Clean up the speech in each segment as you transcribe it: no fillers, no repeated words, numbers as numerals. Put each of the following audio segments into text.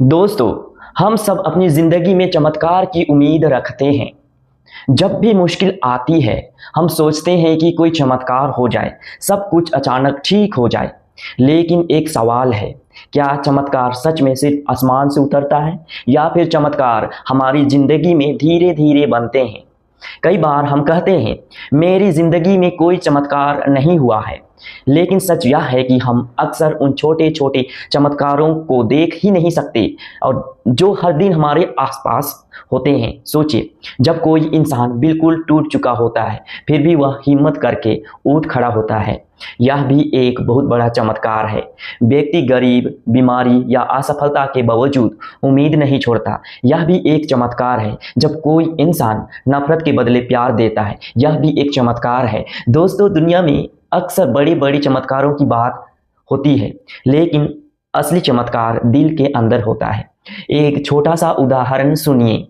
दोस्तों, हम सब अपनी ज़िंदगी में चमत्कार की उम्मीद रखते हैं। जब भी मुश्किल आती है, हम सोचते हैं कि कोई चमत्कार हो जाए, सब कुछ अचानक ठीक हो जाए। लेकिन एक सवाल है, क्या चमत्कार सच में सिर्फ आसमान से उतरता है या फिर चमत्कार हमारी ज़िंदगी में धीरे-धीरे बनते हैं? कई बार हम कहते हैं, मेरी ज़िंदगी में कोई चमत्कार नहीं हुआ है। लेकिन सच यह है कि हम अक्सर उन छोटे-छोटे चमत्कारों को देख ही नहीं सकते और जो हर दिन हमारे आसपास होते हैं। सोचिए, जब कोई इंसान बिल्कुल टूट चुका होता है, फिर भी वह हिम्मत करके उठ खड़ा होता है। यह भी एक बहुत बड़ा चमत्कार है। व्यक्ति गरीब, बीमारी या असफलता के बावजूद उम्मीद नहीं छोड़ता। यह भी एक चमत्कार है। जब कोई इंसान नफ़रत के बदले प्यार देता है, यह भी एक चमत्कार है। दोस्तों, दुनिया में अक्सर बड़ी-बड़ी चमत्कारों की बात होती है, लेकिन असली चमत्कार दिल के अंदर होता है। एक छोटा-सा उदाहरण सुनिए।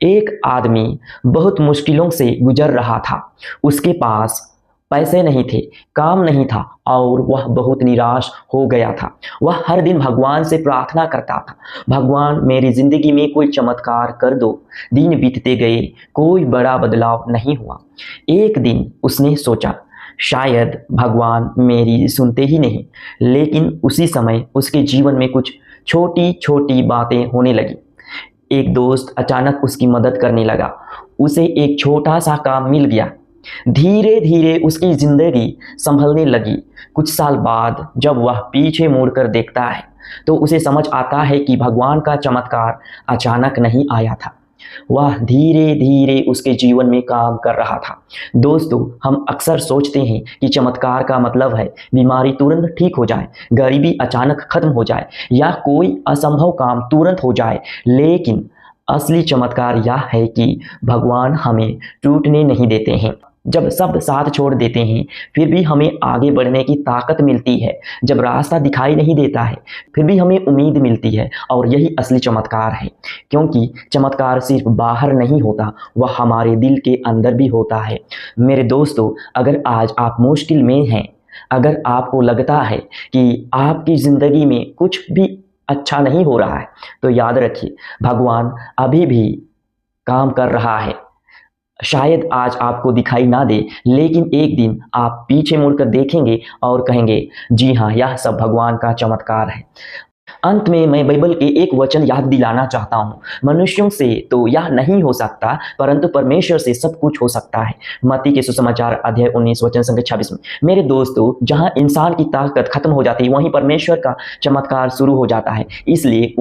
एक आदमी बहुत मुश्किलों से गुजर रहा था। उसके पास पैसे नहीं थे, काम नहीं था और वह बहुत निराश हो गया था। वह हर दिन भगवान से प्रार्थना करता था, भगवान मेरी ज़िंदगी में कोई चमत्कार कर दो। दिन बीतते गए, कोई बड़ा बदलाव नहीं हुआ। एक दिन उसने सोचा, शायद भगवान मेरी सुनते ही नहीं। लेकिन उसी समय उसके जीवन में कुछ छोटी-छोटी बातें होने लगी। एक दोस्त अचानक उसकी मदद करने लगा। उसे एक छोटा-सा काम मिल गया। धीरे-धीरे उसकी ज़िंदगी संभलने लगी। कुछ साल बाद जब वह पीछे मुड़कर देखता है, तो उसे समझ आता है कि भगवान का चमत्कार अचानक नहीं आया था। वह धीरे-धीरे उसके जीवन में काम कर रहा था। दोस्तों, हम अक्सर सोचते हैं कि चमत्कार का मतलब है बीमारी तुरंत ठीक हो जाए, गरीबी अचानक खत्म हो जाए या कोई असंभव काम तुरंत हो जाए। लेकिन असली चमत्कार यह है कि भगवान हमें टूटने नहीं देते हैं। जब सब साथ छोड़ देते हैं, फिर भी हमें आगे बढ़ने की ताकत मिलती है। जब रास्ता दिखाई नहीं देता है, फिर भी हमें उम्मीद मिलती है और यही असली चमत्कार है। क्योंकि चमत्कार सिर्फ बाहर नहीं होता, वह हमारे दिल के अंदर भी होता है। मेरे दोस्तों, अगर आज आप मुश्किल में हैं, अगर आपको लगता है कि आपकी ज़िंदगी में कुछ भी अच्छा नहीं हो रहा है, तो याद रखिए, भगवान अभी भी काम कर रहा है। शायद आज आपको दिखाई ना दे, लेकिन एक दिन आप पीछे मुड़कर देखेंगे और कहेंगे, जी हाँ, यह सब भगवान का चमत्कार है। अंत में मैं बाइबल के एक वचन याद दिलाना चाहता हूँ। मनुष्यों से तो यह नहीं हो सकता, परंतु परमेश्वर से सब कुछ हो सकता है। मत्ती के सुसमाचार अध्याय 19 वचन संख्या 26 में। मेरे दोस्तों, जहाँ इंसान की ताकत खत्म हो जाती है, वहीं परमेश्वर का चमत्कार शुरू हो जाता है। इसलिए